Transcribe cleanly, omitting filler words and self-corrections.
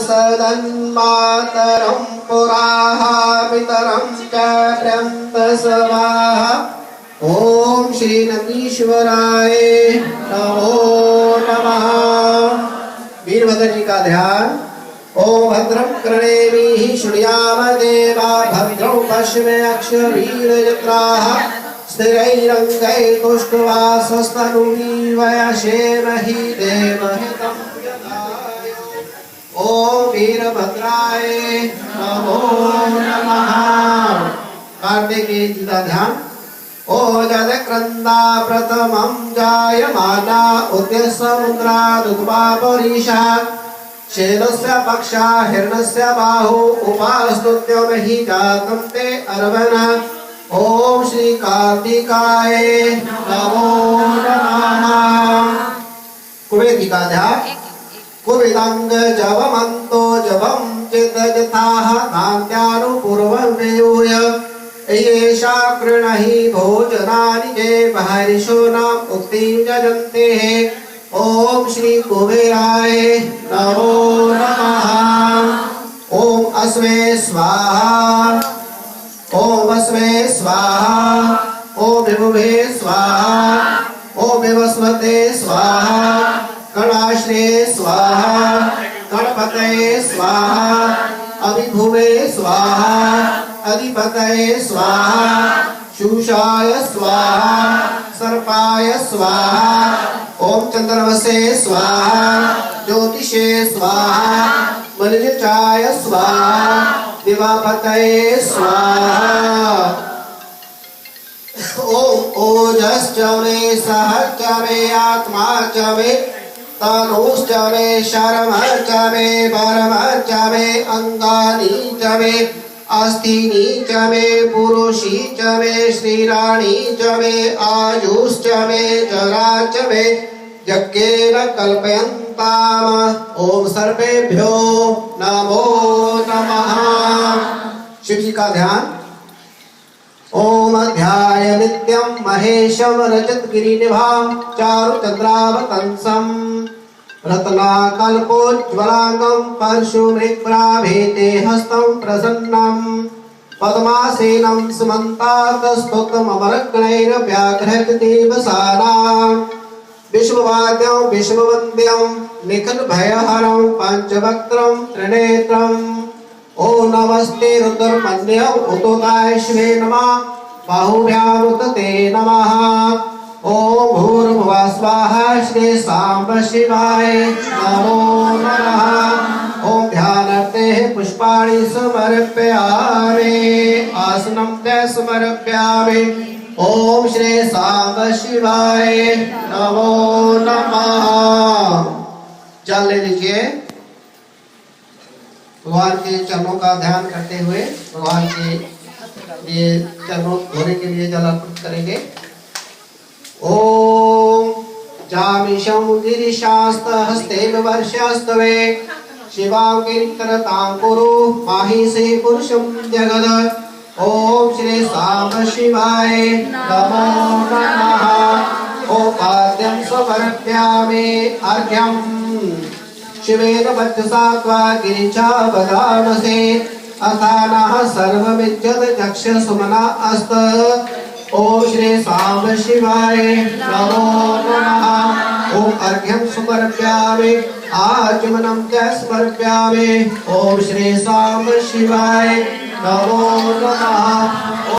सदन्मातरं पुराः पितरं च प्र्यन्तसवाः। ओम श्री नंदीश्वराय नमो नमः। वीरभद्र जी का ध्यान। ओम भद्रं कर्णेभिः शृणुयाम देवा भद्रं पश्येमाक्षवीर्यजत्राः स्थिरैरङ्गैस्तुष्ट्वासस्तनूभिर्व्यसेमहि देवहितं यदाय। ओम वीरभद्राय नमो नमः। कार्तिकेय जी का ध्यान। ओ जदक्रन्दा प्रथमं जायमाना उद्यसमुद्रादुद्भावरीशा शेदस्य पक्षा हिरण्यस्य बाहु उपास्तुत्यमहि जातं ते अर्वना। ओम श्री कार्तिकाय नमो नमः। कुबेर जी का ध्यान। कुविदंग जवमन्तो जवं चिदजथाः कान्त्यानुपूर्वं वियूय एषा कृणहि भोजनानि जे बहरिषो नाम उक्तिं जजन्ते। ओम श्री कुबेराय नमो नमः। ओम अस्मे स्वाहा। ओम अस्मे स्वाहा। ओम विभुवे स्वाहा। ओम विवस्वते स्वाहा। गणाश्रे स्वाहा। गणपतये स्वाहा। अभिभुवे स्वाहा। अधिपतये स्वाहा। शूषाय स्वाहा। सर्पाय स्वाहा। ओम चंद्रवसे स्वाहा। ज्योतिषे स्वाहा। मलिचाय स्वाहा। दिवापतये स्वाहा। ओम ओजश्च मे सहश्च मे आत्मा च मे तनुश्च मे शर्मश्च मे परमश्च मे अंगानि च मे अस्थिनी च मे पुरुषी च मे श्रीराणी च मे आयुश्च मे जरा च मे यज्ञेन कल्पयन्ताम। ओम सर्वेभ्यो नमो नमः। शिव जी का ध्यान। ओम अध्याय नित्यं महेशं रजतगिरिनिभां चारुचन्द्रावतंसं रत्नाकल्पोज्ज्वलांगं परशुमृगप्राभेते हस्तं प्रसन्नं पद्मासेनं सुमन्तात् स्तुतममरगणैर्व्याघ्रदेवसानां विश्ववाद्यं विश्ववन्द्यं निखिलभयहरं पञ्चवक्त्रं त्रिनेत्रम्। ओम नमस्ते रुद्रमन्यं उतोकाश्वे नमः बाहुभ्यामुतते नमः। ओम भूर्भुवः स्वाहा श्री सांब शिवाय नमो नमः। ओम ध्यानर्थे पुष्पाणि समर्पयामि आसनं च समर्पयामि। ओम श्री सांब शिवाय नमो नमः। जल ले लीजिए। भगवान के चरणों का ध्यान करते हुए भगवान के लिए चरणों धोने के लिए जल अर्पित करेंगे। ओम जामिषं गिरिशास्त हस्तेन वर्षास्तवे शिवां कीर्तनतां कुरु माहि से पुरुषं जगद। ओम श्री सांब शिवाय नमो नमः। ओम पाद्यं समर्पयामि अर्घ्यं शिवेन वचसा त्वा गिरिचा बदामसे अथानः सर्वमिज्जत चक्ष सुमना अस्त। ओम श्री सांब शिवाय नमो नमः। ओम अर्घ्यं समर्पयामि आचमनं च समर्पयामि। ओम श्री सांब शिवाय नमो नमः।